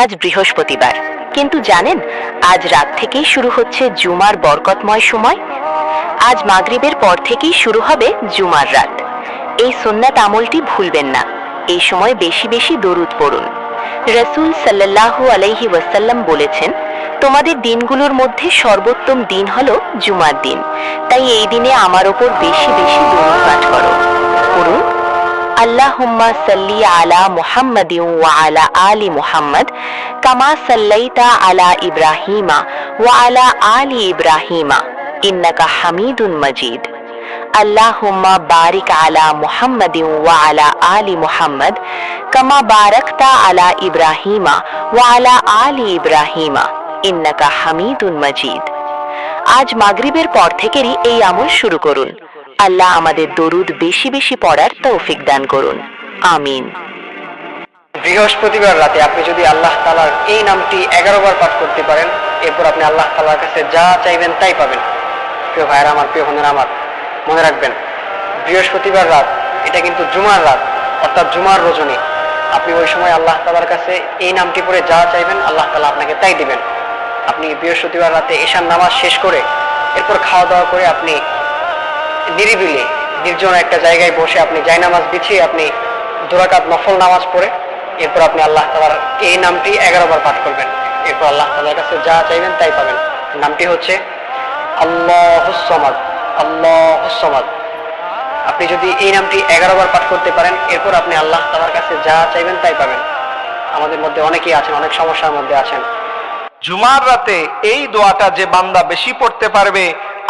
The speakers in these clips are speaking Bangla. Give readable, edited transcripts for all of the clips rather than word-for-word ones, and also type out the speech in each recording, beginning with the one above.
আজ বৃহস্পতিবার, কিন্তু জানেন আজ রাত থেকেই শুরু হচ্ছে জুমার বরকতময় সময়। আজ মাগরিবের পর থেকেই শুরু হবে জুমার রাত। এই সুন্নাত আমলটি ভুলবেন না। এই সময় বেশি বেশি দরুদ পড়ুন। রাসূল সাল্লাল্লাহু আলাইহি ওয়াসাল্লাম বলেছেন, তোমাদের দিনগুলোর মধ্যে সর্বোত্তম দিন হলো জুমার দিন, তাই এই দিনে আমার ওপর বেশি বেশি দরুদ পাঠ করো। পড়ুন, আল্লাহুম্মা সাল্লি আলা মুহাম্মাদিন ওয়া আলা আলি মুহাম্মাদ কামা সাল্লাইতা আলা ইব্রাহিমা ওয়া আলা আলি ইব্রাহিমা ইন্নাকা হামিদুন মাজিদ। আল্লাহুম্মা বারিক আলা মুহাম্মাদিন ওয়া আলা আলি মুহাম্মাদ কামা বারাকতা আলা ইব্রাহিমা ওয়া আলা আলি ইব্রাহিমা ইন্নাকা হামিদুন মাজিদ। আজ মাগরিবের পর থেকেই এই আমল শুরু করুন। আল্লাহ আমাদের দরুদ বেশি বেশি পড়ার তৌফিক দান করুন। আমিন। বৃহস্পতিবার রাতে আপনি যদি আল্লাহ তাআলার এই নামটি 11 বার পাঠ করতে পারেন, এরপর আপনি আল্লাহ তাআলার কাছে যা চাইবেন তাই পাবেন। প্রিয় ভাইরা আমার, প্রিয় বোনেরা আমার, মনে রাখবেন বৃহস্পতিবার রাত এটা কিন্তু জুমার রাত, অর্থাৎ জুমার রজনী। আপনি ওই সময় আল্লাহ তাআলার কাছে এই নামটি পড়ে যা চাইবেন আল্লাহ তাআলা আপনাকে তাই দিবেন। আপনি বৃহস্পতিবার রাতে ঈশার নামাজ শেষ করে এরপর খাওয়া দাওয়া করে আপনি নিরিবিলি নির্জন একটা জায়গায় বসে আপনি জায়নামাজ বিছিয়ে আপনি 2 রাকাত নফল নামাজ পড়ে এরপর আপনি আল্লাহ তাআলার এই নামটি 11 বার পাঠ করবেন। এরপর আল্লাহ তাআলার কাছে যা চাইবেন তাই পাবেন। নামটি হচ্ছে আল্লাহুস সামাদ। আল্লাহুস সামাদ। আপনি যদি এই নামটি 11 বার পাঠ করতে পারেন, এরপর আপনি আল্লাহ তাআলার কাছে যা চাইবেন তাই পাবেন। আমাদের মধ্যে অনেকেই আছেন, অনেক সমস্যার মধ্যে আছেন। জুমার রাতে এই দোয়াটা যে বান্দা বেশি পড়তে পারবে,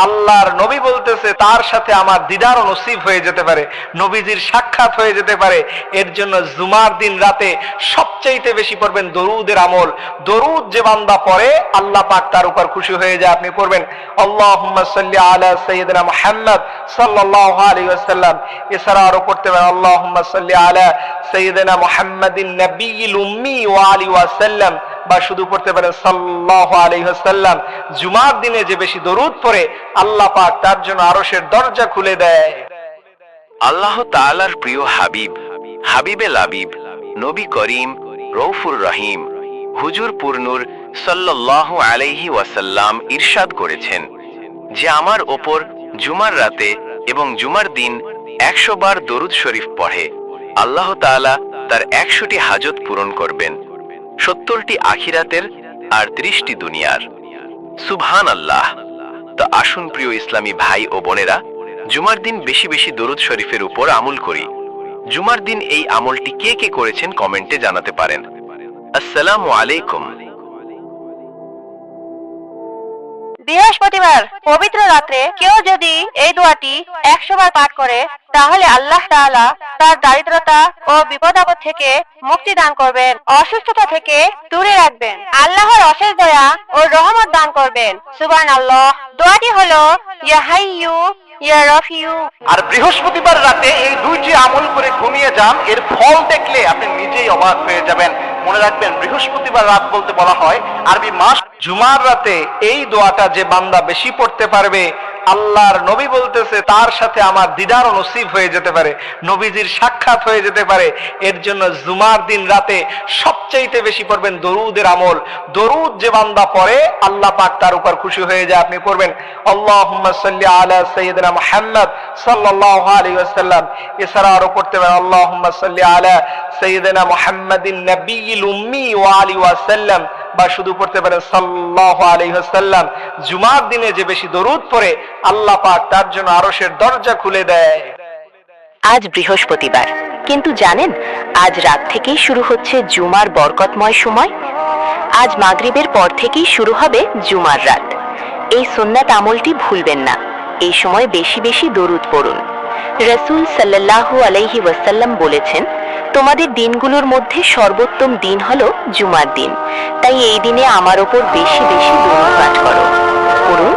আল্লাহর নবী বলতেছে তার সাথে আমার দিদার ও নসিব হয়ে যেতে পারে, নবীজির সাক্ষাৎ হয়ে যেতে পারে। এর জন্য জুমার দিন রাতে সবচাইতে বেশি পড়বেন দরুদের আমল। দরুদ যে বান্দা পড়ে আল্লাহ পাক তার উপর খুশি হয়ে যায়। আপনি পড়বেন আল্লাহুম্মা সাল্লি আলা সাইয়্যিদিনা মুহাম্মদ সাল্লাল্লাহু আলাইহি ওয়াসাল্লাম। এছাড়া আরো পড়তে পারেন আল্লাহুম্মা সাল্লি আলা সাইয়্যিদিনা মুহাম্মাদিন নবিয়্যিল উম্মি ওয়া আলিহি ওয়াসাল্লাম, বা শুধু পড়তে পারেন সাল্লাল্লাহু আলাইহি ওয়াসাল্লাম। জুমার দিনে যে বেশি দরুদ পড়ে আল্লাহ পাক তার জন্য আরশের দরজা খুলে দেয়। আল্লাহ তাআলার প্রিয় হাবিব, হাবিবে লাবিব, নবী করিম রউফুর রহিম হুজুর পুরনুর সাল্লাল্লাহু আলাইহি ওয়াসাল্লাম ইরশাদ করেছেন যে আমার ওপর জুমার রাতে এবং জুমার দিন 100 বার দরুদ শরীফ পড়ে, আল্লাহ তাআলা তার 100টি হাজত পূরণ করবেন, 70টি আখিরাতের আর 30টি দুনিয়ার। সুবহানাল্লাহ। তা আসুন প্রিয় ইসলামী ভাই ও বোনেরা, জুমার দিন বেশি বেশি দরুদ শরীফের উপর আমল করি। জুমার দিন এই আমলটি কে কে করেছেন কমেন্টে জানাতে পারেন। আসসালামু আলাইকুম। বৃহস্পতিবার পবিত্র রাত্রে কেউ যদি এই দোয়াটি 100 বার পাঠ করে, তাহলে আল্লাহ তাআলা তার দারিদ্রতা ও বিপদ আপদ থেকে মুক্তি দান করবেন, অসুস্থতা থেকে দূরে রাখবেন, আল্লাহর অশেষ দয়া ও রহমত দান করবেন। সুবহানাল্লাহ। দোয়াটি হলো ইয়া হাইয়ু ইয়া রাফিউ। আর বৃহস্পতিবার রাতে এই দুইটি আমল করে ঘুমিয়ে যান, এর ফল দেখলে আপনি নিজেই অবাক হয়ে যাবেন। মনে রাখবেন বৃহস্পতিবার রাত বলতে বলা হয় আরবি মাস। জুমার রাতে এই দোয়াটা যে বান্দা বেশি পড়তে পারবে, আল্লাহর নবী বলতেছে তার সাথে আমার দিদার ও নসিব হয়ে যেতে পারে, নবীজির সাক্ষাৎ হয়ে যেতে পারে। এর জন্য জুমার দিন রাতে সবচাইতে বেশি পড়বেন দরুদের আমল। দরুদ যে বান্দা পড়ে আল্লাহ পাক তার উপর খুশি হয়ে যায়। আপনি পড়বেন আল্লাহুম্মা সাল্লি আলা সাইয়্যিদিনা মুহাম্মদ সাল্লাল্লাহু আলাইহি ওয়াসাল্লাম। এছাড়া আরো পড়তে পারেন আল্লাহুম্মা সাল্লি আলা সাইয়্যিদিনা মুহাম্মাদিন নবিয়্যিল উম্মি ওয়া আলিহি ওয়াসাল্লাম, বা শুধু পড়তে পারেন সাল্লাল্লাহু আলাইহি ওয়াসাল্লাম। জুমার দিনে যে বেশি দরুদ পড়ে আল্লাহ পাক তার জন্য আরশের দরজা খুলে দেয়। আজ বৃহস্পতিবার, কিন্তু জানেন আজ রাত থেকেই শুরু হচ্ছে জুমার বরকতময় সময়। আজ মাগরিবের পর থেকেই শুরু হবে জুমার রাত। এই সুন্নাত আমলটি ভুলবেন না। এই সময় বেশি বেশি দরুদ পড়ুন। রাসূল সাল্লাল্লাহু আলাইহি ওয়াসাল্লাম বলেছেন, তোমাদের দিনগুলোর মধ্যে সর্বোত্তম দিন হলো জুমার দিন, তাই এই দিনে আমার ওপর বেশি বেশি দরুদ পাঠ করো। পড়ুন,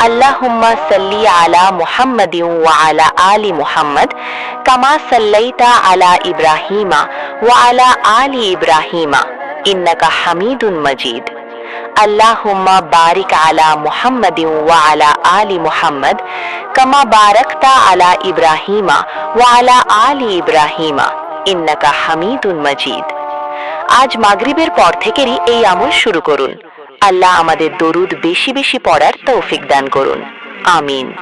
আল্লাহুম্মা সাল্লি আলা মুহাম্মাদিন ওয়া আলা আলি মুহাম্মাদ কামা সাল্লাইতা আলা ইব্রাহিমা ওয়া আলা আলি ইব্রাহিমা ইন্নাকা হামিদুন মাজিদ। আল্লাহুম্মা বারিক আলা মুহাম্মাদিন ওয়া আলা আলি মুহাম্মাদ কামা বারাকতা আলা ইব্রাহিমা ওয়া আলা আলি ইব্রাহিমা ইন্নাকা হামিদুন মাজিদ। আজ মাগরিবের পর থেকেই এই আমল শুরু করুন। আল্লাহ আমাদের দরুদ বেশি বেশি পড়ার তৌফিক দান করুন। আমিন।